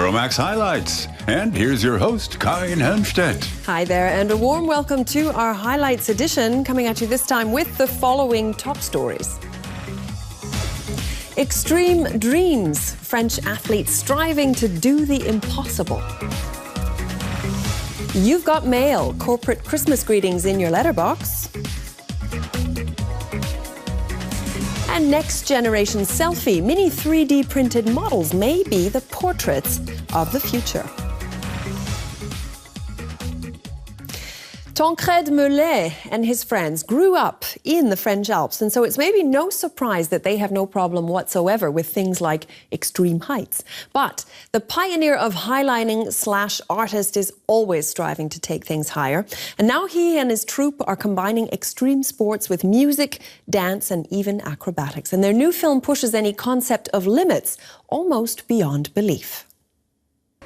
Euromaxx Highlights. And here's your host, Karin Helmstedt. Hi there, and a warm welcome to our Highlights edition, coming at you this time with the following top stories. Extreme dreams, French athletes striving to do the impossible. You've got mail, corporate Christmas greetings in your letterbox. And next generation selfie, mini 3D printed models may be the portraits of the future. Tancred Mellet and his friends grew up in the French Alps, and so it's maybe no surprise that they have no problem whatsoever with things like extreme heights. But the pioneer of highlining/artist is always striving to take things higher. And now he and his troupe are combining extreme sports with music, dance, and even acrobatics. And their new film pushes any concept of limits almost beyond belief.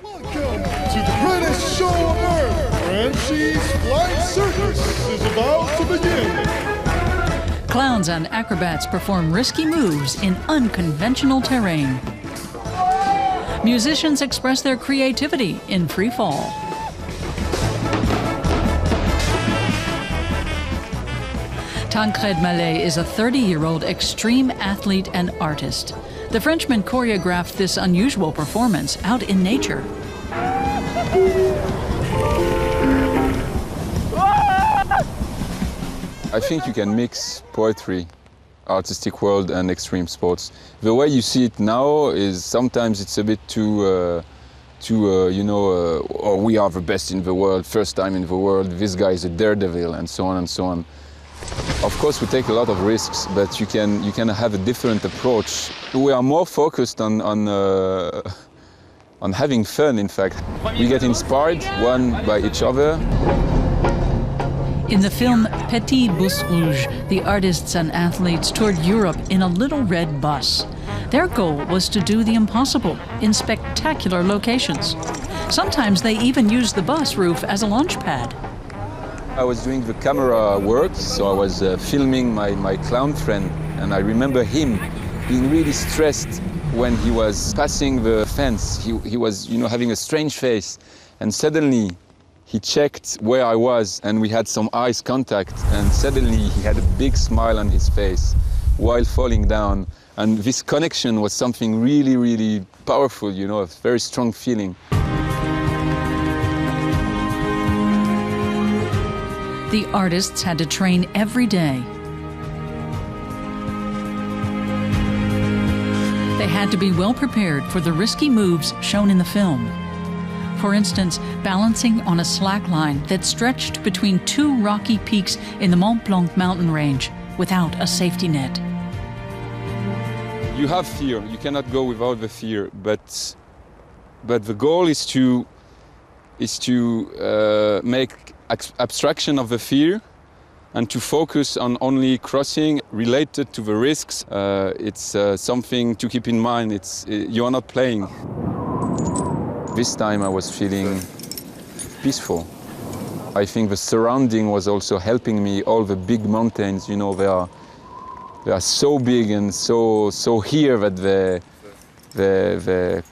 Welcome to the greatest show on earth! Franchi's Flying Circus is about to begin. Clowns and acrobats perform risky moves in unconventional terrain. Musicians express their creativity in Freefall. Tancred Mellet is a 30-year-old extreme athlete and artist. The Frenchman choreographed this unusual performance out in nature. I think you can mix poetry, artistic world, and extreme sports. The way you see it now is sometimes it's a bit too or we are the best in the world, first time in the world, this guy is a daredevil, and so on and so on. Of course, we take a lot of risks, but you can have a different approach. We are more focused on having fun, in fact. We get inspired one by each other. In the film Petit Bus Rouge, the artists and athletes toured Europe in a little red bus. Their goal was to do the impossible in spectacular locations. Sometimes they even used the bus roof as a launch pad. I was doing the camera work, so I was filming my clown friend, and I remember him being really stressed when he was passing the fence. He was, having a strange face, and suddenly he checked where I was, and we had some eyes contact, and suddenly he had a big smile on his face while falling down. And this connection was something really, really powerful, a very strong feeling. The artists had to train every day. They had to be well prepared for the risky moves shown in the film. For instance, balancing on a slack line that stretched between two rocky peaks in the Mont Blanc mountain range without a safety net. You have fear, you cannot go without the fear, but the goal is to make abstraction of the fear and to focus on only crossing related to the risks. It's something to keep in mind. You are not playing. This time I was feeling peaceful. I think the surrounding was also helping me. All the big mountains, they are so big and so here that they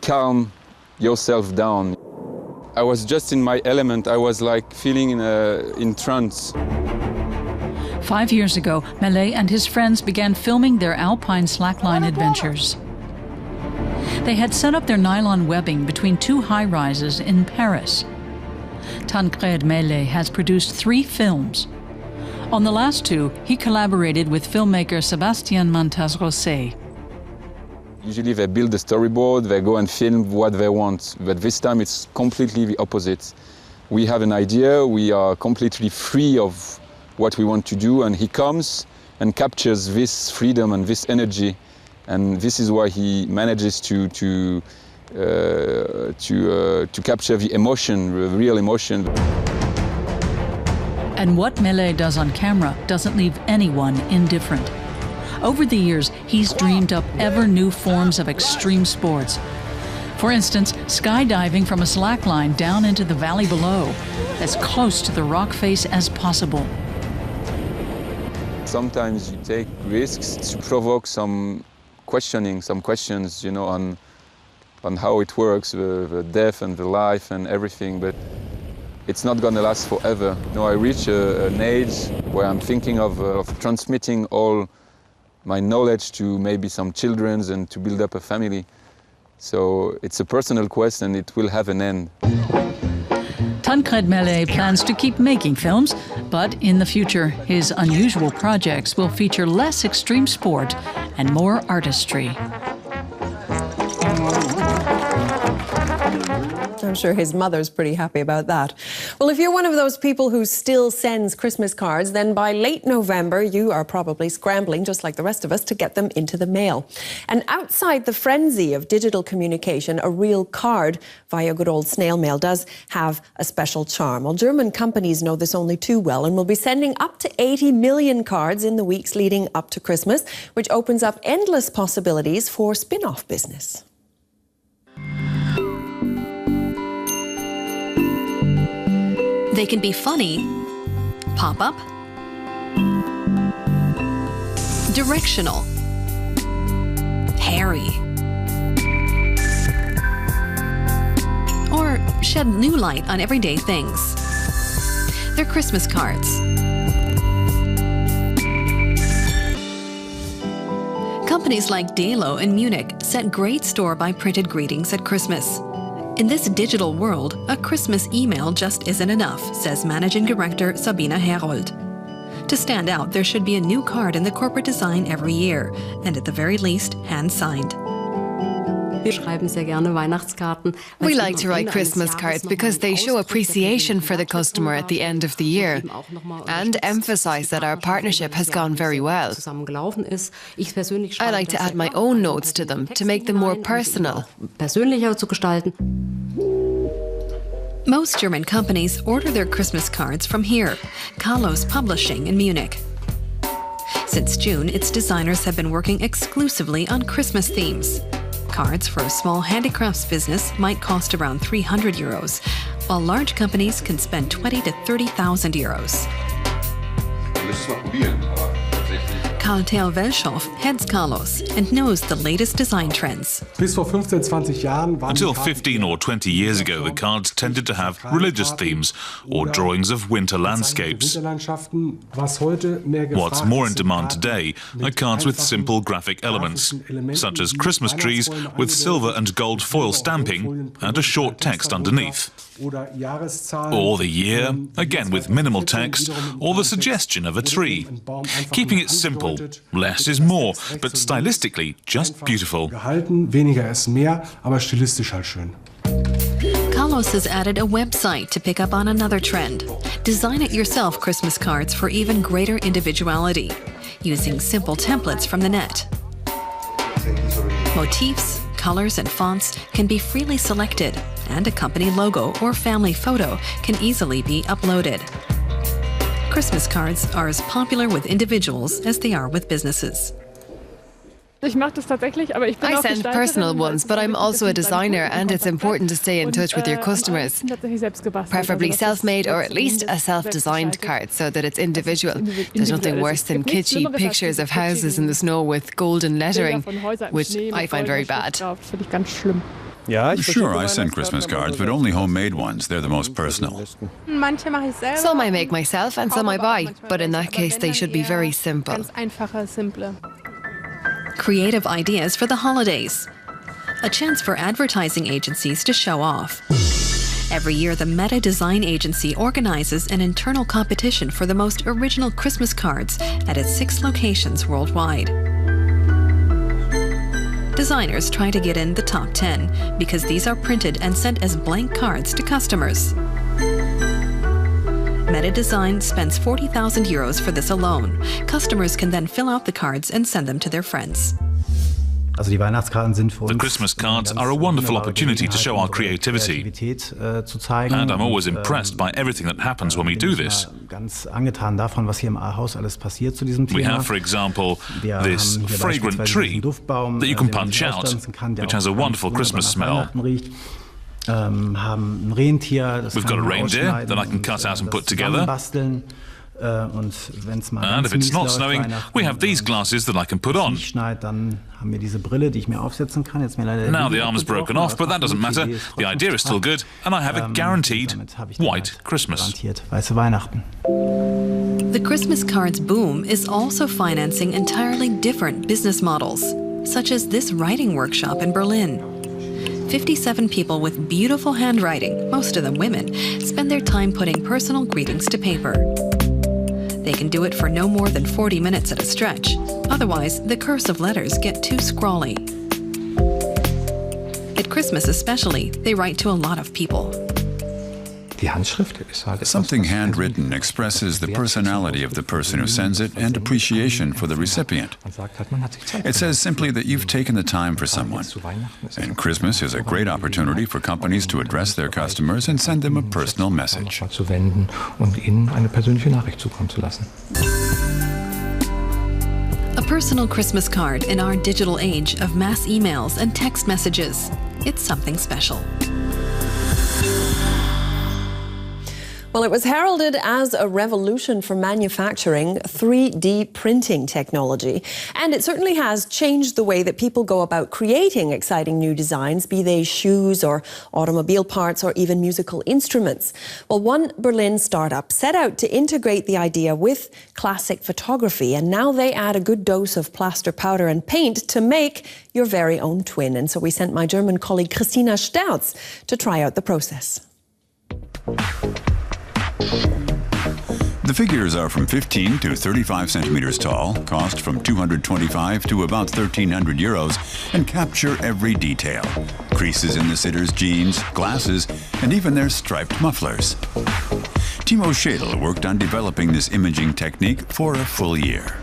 calm yourself down. I was just in my element. I was like feeling in trance. 5 years ago, Mellet and his friends began filming their alpine slackline adventures. They had set up their nylon webbing between two high-rises in Paris. Tancred Mellet has produced 3 films. On the last 2, he collaborated with filmmaker Sébastien Montaz-Rosset. Usually they build a storyboard, they go and film what they want, but this time it's completely the opposite. We have an idea, we are completely free of what we want to do, and he comes and captures this freedom and this energy. And this is why he manages to capture the emotion, the real emotion. And what Mellet does on camera doesn't leave anyone indifferent. Over the years, he's dreamed up ever new forms of extreme sports. For instance, skydiving from a slackline down into the valley below, as close to the rock face as possible. Sometimes you take risks to provoke some questions, on on how it works, the death and the life and everything, but it's not going to last forever. No, I reach an age where I'm thinking of transmitting all my knowledge to maybe some children and to build up a family. So it's a personal quest and it will have an end. Tancred Mellet plans to keep making films, but in the future, his unusual projects will feature less extreme sport and more artistry. I'm sure his mother's pretty happy about that. Well, if you're one of those people who still sends Christmas cards, then by late November, you are probably scrambling, just like the rest of us, to get them into the mail. And outside the frenzy of digital communication, a real card via good old snail mail does have a special charm. Well, German companies know this only too well and will be sending up to 80 million cards in the weeks leading up to Christmas, which opens up endless possibilities for spin-off business. They can be funny, pop-up, directional, hairy, or shed new light on everyday things. They're Christmas cards. Companies like Delo in Munich set great store by printed greetings at Christmas. In this digital world, a Christmas email just isn't enough, says Managing Director Sabine Herold. To stand out, there should be a new card in the corporate design every year, and at the very least, hand-signed. We like to write Christmas cards because they show appreciation for the customer at the end of the year and emphasize that our partnership has gone very well. I like to add my own notes to them to make them more personal. Most German companies order their Christmas cards from here, Carlos Publishing in Munich. Since June, its designers have been working exclusively on Christmas themes. Cards for a small handicrafts business might cost around €300, while large companies can spend 20,000 to 30,000 euros. Karl-Theo Welschow heads Carlos and knows the latest design trends. Until 15 or 20 years ago, the cards tended to have religious themes or drawings of winter landscapes. What's more in demand today are cards with simple graphic elements, such as Christmas trees with silver and gold foil stamping and a short text underneath. Or the year, again with minimal text, or the suggestion of a tree. Keeping it simple, less is more, but stylistically just beautiful. Carlos has added a website to pick up on another trend. Design it yourself Christmas cards for even greater individuality, using simple templates from the net. Motifs, colors, and fonts can be freely selected, and a company logo or family photo can easily be uploaded. Christmas cards are as popular with individuals as they are with businesses. I send personal ones, but I'm also a designer, and it's important to stay in touch with your customers. Preferably self-made or at least a self-designed card so that it's individual. There's nothing worse than kitschy pictures of houses in the snow with golden lettering, which I find very bad. Sure, I send Christmas cards, but only homemade ones. They're the most personal. Some I make myself and some I buy, but in that case they should be very simple. Creative ideas for the holidays. A chance for advertising agencies to show off. Every year, the Meta Design Agency organizes an internal competition for the most original Christmas cards at its 6 locations worldwide. Designers try to get in the top 10 because these are printed and sent as blank cards to customers. Meta Design spends €40,000 for this alone. Customers can then fill out the cards and send them to their friends. The Christmas cards are a wonderful opportunity to show our creativity, and I'm always impressed by everything that happens when we do this. We have, for example, this fragrant tree that you can punch out, which has a wonderful Christmas smell. We've got a reindeer that I can cut out and put together. And if it's not snowing, we have these glasses that I can put on. Now the arm's broken off, but that doesn't matter. The idea is still good, and I have a guaranteed white Christmas. The Christmas cards boom is also financing entirely different business models, such as this writing workshop in Berlin. 57 people with beautiful handwriting, most of them women, spend their time putting personal greetings to paper. They can do it for no more than 40 minutes at a stretch. Otherwise, the cursive letters get too scrawly. At Christmas especially, they write to a lot of people. Something handwritten expresses the personality of the person who sends it and appreciation for the recipient. It says simply that you've taken the time for someone. And Christmas is a great opportunity for companies to address their customers and send them a personal message. A personal Christmas card in our digital age of mass emails and text messages. It's something special. Well, it was heralded as a revolution for manufacturing 3D printing technology. And it certainly has changed the way that people go about creating exciting new designs, be they shoes or automobile parts or even musical instruments. Well, one Berlin startup set out to integrate the idea with classic photography, and now they add a good dose of plaster powder and paint to make your very own twin. And so we sent my German colleague Christina Stautz to try out the process. The figures are from 15 to 35 centimeters tall, cost from 225 to about 1,300 euros, and capture every detail. Creases in the sitter's jeans, glasses, and even their striped mufflers. Timo Schädel worked on developing this imaging technique for a full year.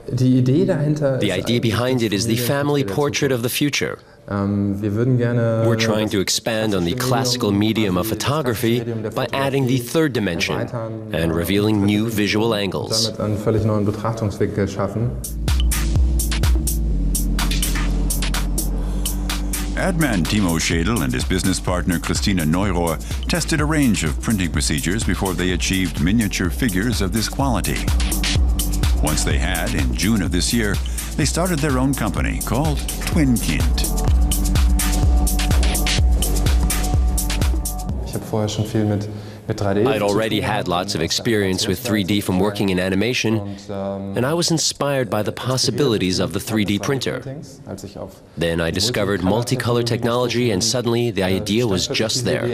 The idea behind it is the family portrait of the future. We're trying to expand on the classical medium of photography by adding the third dimension and revealing new visual angles. Adman Timo Schädel and his business partner Christina Neurohr tested a range of printing procedures before they achieved miniature figures of this quality. Once they had, in June of this year, they started their own company called Twinkind. I'd already had lots of experience with 3D from working in animation, and I was inspired by the possibilities of the 3D printer. Then I discovered multicolor technology, and suddenly the idea was just there.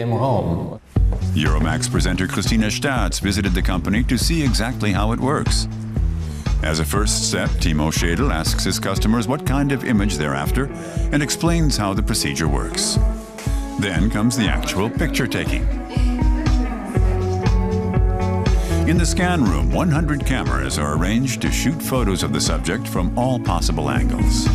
Euromaxx presenter Christina Stautz visited the company to see exactly how it works. As a first step, Timo Schädel asks his customers what kind of image they're after and explains how the procedure works. Then comes the actual picture taking. In the scan room, 100 cameras are arranged to shoot photos of the subject from all possible angles.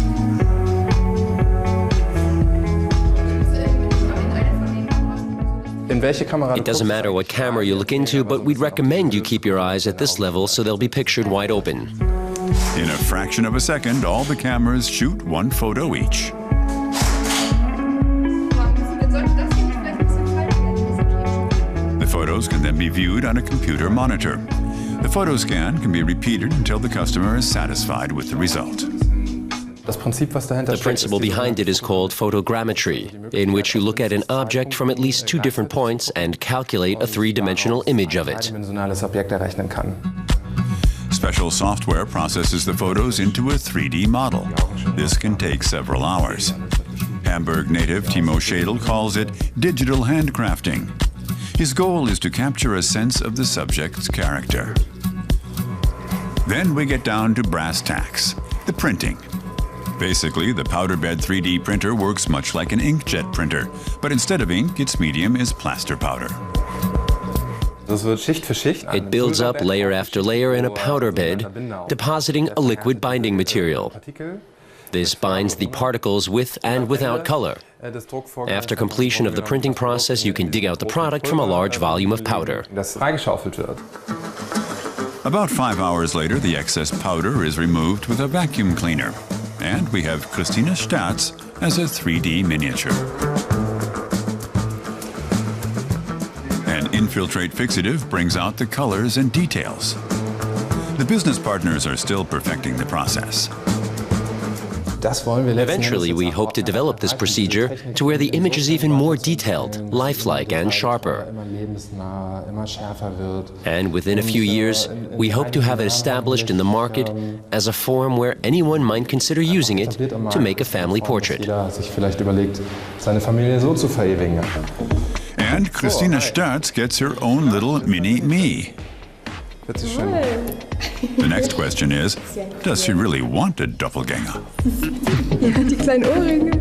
It doesn't matter what camera you look into, but we'd recommend you keep your eyes at this level so they'll be pictured wide open. In a fraction of a second, all the cameras shoot one photo each. The photos can then be viewed on a computer monitor. The photo scan can be repeated until the customer is satisfied with the result. The principle behind it is called photogrammetry, in which you look at an object from at least two different points and calculate a three-dimensional image of it. Special software processes the photos into a 3D model. This can take several hours. Hamburg native Timo Schädel calls it digital handcrafting. His goal is to capture a sense of the subject's character. Then we get down to brass tacks, the printing. Basically, the powder bed 3D printer works much like an inkjet printer, but instead of ink, its medium is plaster powder. It builds up layer after layer in a powder bed, depositing a liquid binding material. This binds the particles with and without color. After completion of the printing process, you can dig out the product from a large volume of powder. About 5 hours later, the excess powder is removed with a vacuum cleaner. And we have Christina Stautz as a 3D miniature. An infiltrate fixative brings out the colors and details. The business partners are still perfecting the process. Eventually, we hope to develop this procedure to where the image is even more detailed, lifelike, and sharper. And within a few years, we hope to have it established in the market as a form where anyone might consider using it to make a family portrait. And Christina Sterz gets her own little mini-me. The next question is, does she really want a doppelganger? Ja, die kleinen Ohrringe.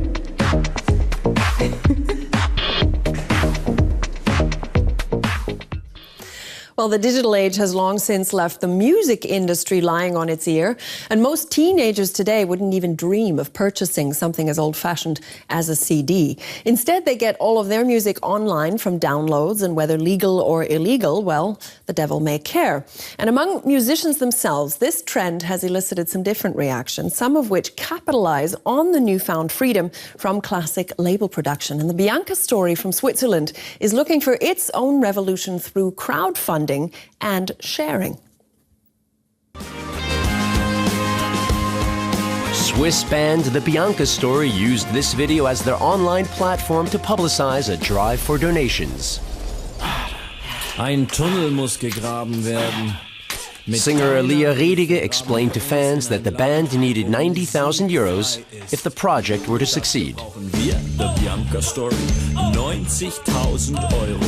Well, the digital age has long since left the music industry lying on its ear, and most teenagers today wouldn't even dream of purchasing something as old-fashioned as a CD. Instead, they get all of their music online from downloads, and whether legal or illegal, well, the devil may care. And among musicians themselves, this trend has elicited some different reactions, some of which capitalize on the newfound freedom from classic label production. And the Bianca story from Switzerland is looking for its own revolution through crowdfunding and sharing. Swiss band The Bianca Story used this video as their online platform to publicize a drive for donations. Ein Tunnel muss gegraben werden. Singer Lia Redige explained to fans that the band needed 90,000 euros if the project were to succeed. Wir, The Bianca Story, 90.000 Euro.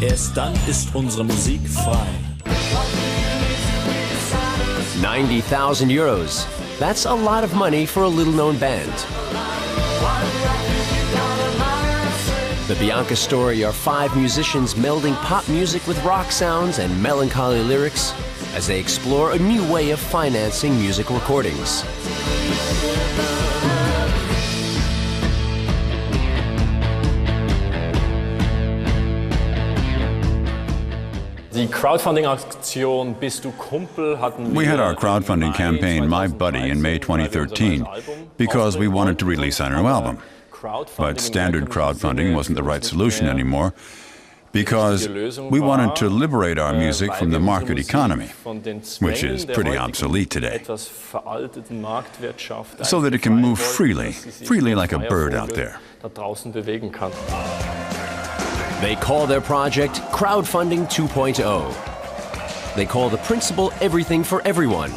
Erst dann ist unsere Musik frei. 90,000 euros. That's a lot of money for a little-known band. The Bianca Story are 5 musicians melding pop music with rock sounds and melancholy lyrics as they explore a new way of financing music recordings. We had our crowdfunding campaign, My Buddy, in May 2013 because we wanted to release our new album. But standard crowdfunding wasn't the right solution anymore because we wanted to liberate our music from the market economy, which is pretty obsolete today, so that it can move freely like a bird out there. They call their project Crowdfunding 2.0. They call the principle everything for everyone.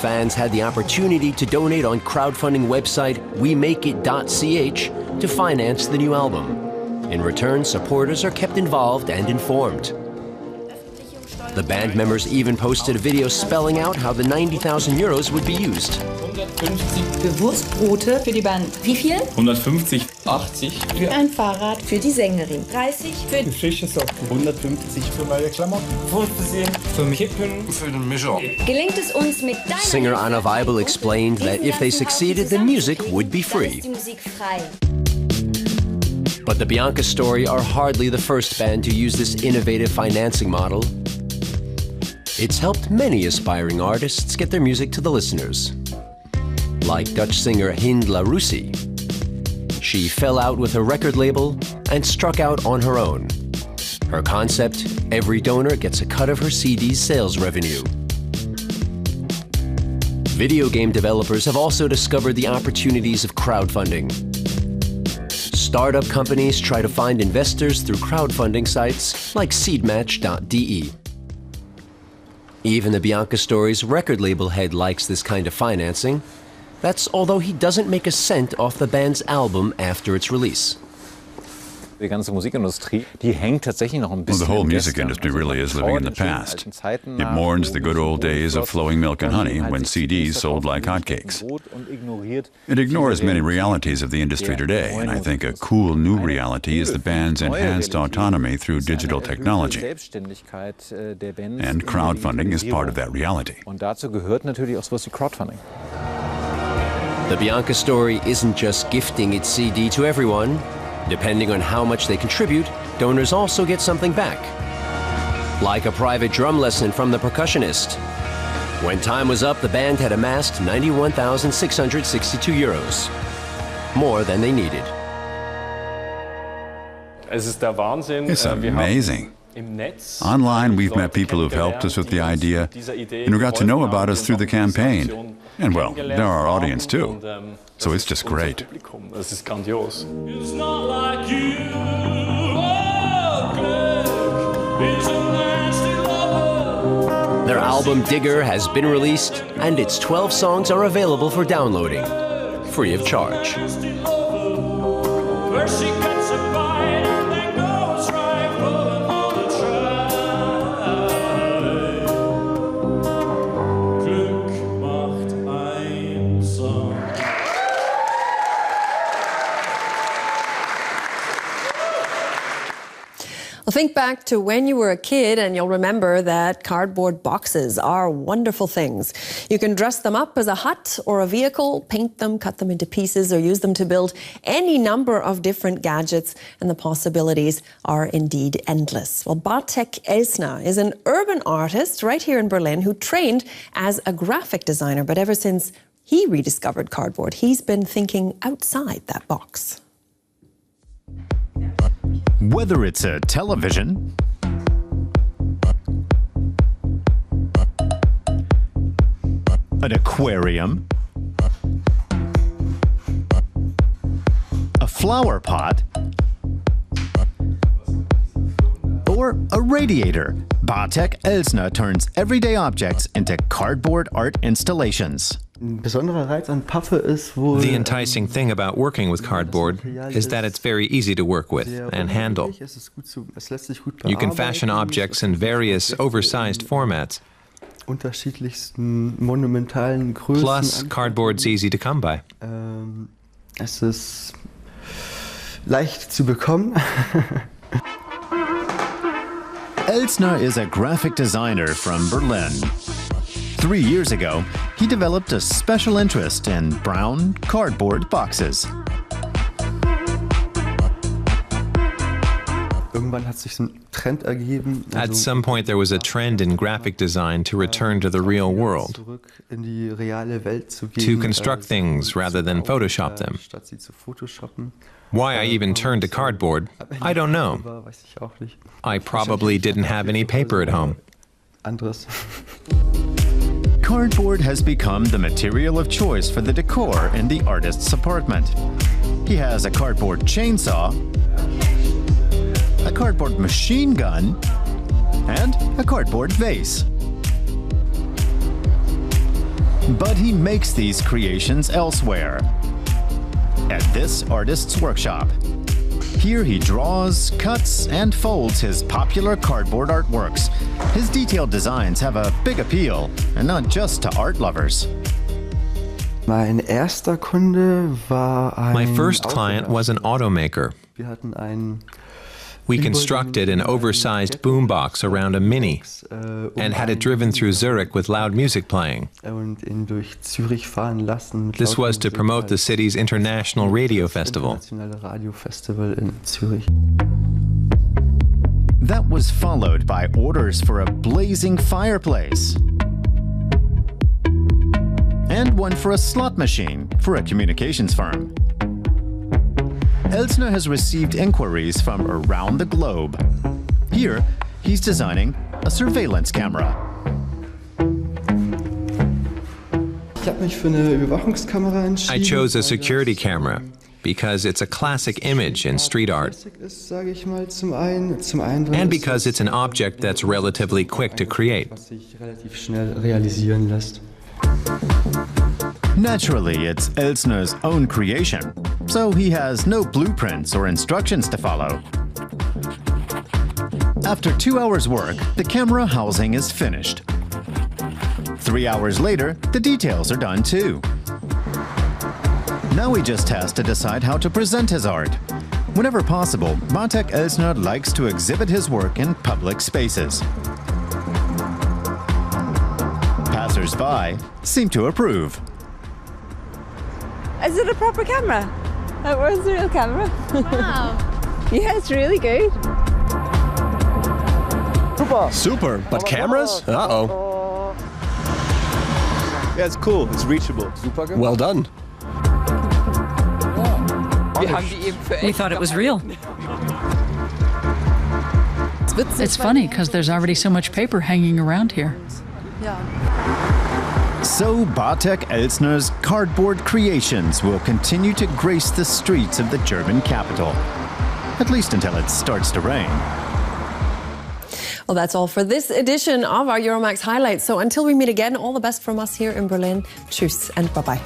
Fans had the opportunity to donate on crowdfunding website WeMakeIt.ch to finance the new album. In return, supporters are kept involved and informed. The band members even posted a video spelling out how the 90,000 euros would be used. 150 für Wurstbrote für die Band. Wie viel? 150, 80 für ein Fahrrad für die Sängerin. 30 für frische Socken. 150 für neue Klamotten. 50 für Kippen für den Mischer. Gelingt es uns mit deiner Singer Anna Weibel explained that if they succeeded, the music would be free. But the Bianca Story are hardly the first band to use this innovative financing model. It's helped many aspiring artists get their music to the listeners. Like Dutch singer Hind Laroussi. She fell out with a record label and struck out on her own. Her concept, every donor gets a cut of her CD's sales revenue. Video game developers have also discovered the opportunities of crowdfunding. Startup companies try to find investors through crowdfunding sites like seedmatch.de. Even the Bianca Story's record label head likes this kind of financing. That's although he doesn't make a cent off the band's album after its release. Die ganze Musikindustrie, die hängt tatsächlich noch ein bisschen. Well, the whole music industry really is living in the past. It mourns the good old days of flowing milk and honey when CDs sold like hotcakes. It ignores many realities of the industry today, and I think a cool new reality is the band's enhanced autonomy through digital technology. And crowdfunding is part of that reality. Und dazu gehört natürlich auch sowas wie Crowdfunding. The Bianca Story isn't just gifting its CD to everyone. Depending on how much they contribute, donors also get something back. Like a private drum lesson from the percussionist. When time was up, the band had amassed 91,662 euros. More than they needed. It's amazing. Online, we've met people who've helped us with the idea and who got to know about us through the campaign. And well, they're our audience too. So it's just great. It's grandios. It's not like you, oh, Glück is a nasty lover. Their album Digger has been released, and its 12 songs are available for downloading, free of charge. Where she cuts a bite and then goes right for another try. Glück macht einsam. Well, think back to when you were a kid and you'll remember that cardboard boxes are wonderful things. You can dress them up as a hut or a vehicle, paint them, cut them into pieces, or use them to build any number of different gadgets, and the possibilities are indeed endless. Well, Bartek Elsner is an urban artist right here in Berlin who trained as a graphic designer, but ever since he rediscovered cardboard, he's been thinking outside that box. Whether it's a television, an aquarium, a flower pot, or a radiator, Bartek Elsner turns everyday objects into cardboard art installations. The enticing thing about working with cardboard is that it's very easy to work with and handle. You can fashion objects in various oversized formats. Plus, cardboard's easy to come by. Elsner is a graphic designer from Berlin. 3 years ago, he developed a special interest in brown cardboard boxes. At some point, there was a trend in graphic design to return to the real world, to construct things rather than Photoshop them. Why I even turned to cardboard, I don't know. I probably didn't have any paper at home. Cardboard has become the material of choice for the decor in the artist's apartment. He has a cardboard chainsaw, a cardboard machine gun, and a cardboard vase. But he makes these creations elsewhere, at this artist's workshop. Here he draws, cuts, and folds his popular cardboard artworks. His detailed designs have a big appeal, and not just to art lovers. My first client was an automaker. We constructed an oversized boombox around a Mini and had it driven through Zurich with loud music playing. This was to promote the city's international radio festival. That was followed by orders for a blazing fireplace and one for a slot machine for a communications firm. Elsner has received inquiries from around the globe. Here, he's designing a surveillance camera. I chose a security camera because it's a classic image in street art, and because it's an object that's relatively quick to create. Naturally, it's Elsner's own creation, so he has no blueprints or instructions to follow. After 2 hours' work, the camera housing is finished. 3 hours later, the details are done too. Now he just has to decide how to present his art. Whenever possible, Bartek Elsner likes to exhibit his work in public spaces. Passers-by seem to approve. Is it a proper camera? Where's the real camera? Wow. Yeah, it's really good. Super, but cameras? Uh-oh. Yeah, it's cool. It's reachable. Well done. We thought it was real. It's funny because there's already so much paper hanging around here. So Bartek Elsner's cardboard creations will continue to grace the streets of the German capital, at least until it starts to rain. Well, that's all for this edition of our Euromaxx highlights. So until we meet again, all the best from us here in Berlin. Tschüss and bye-bye.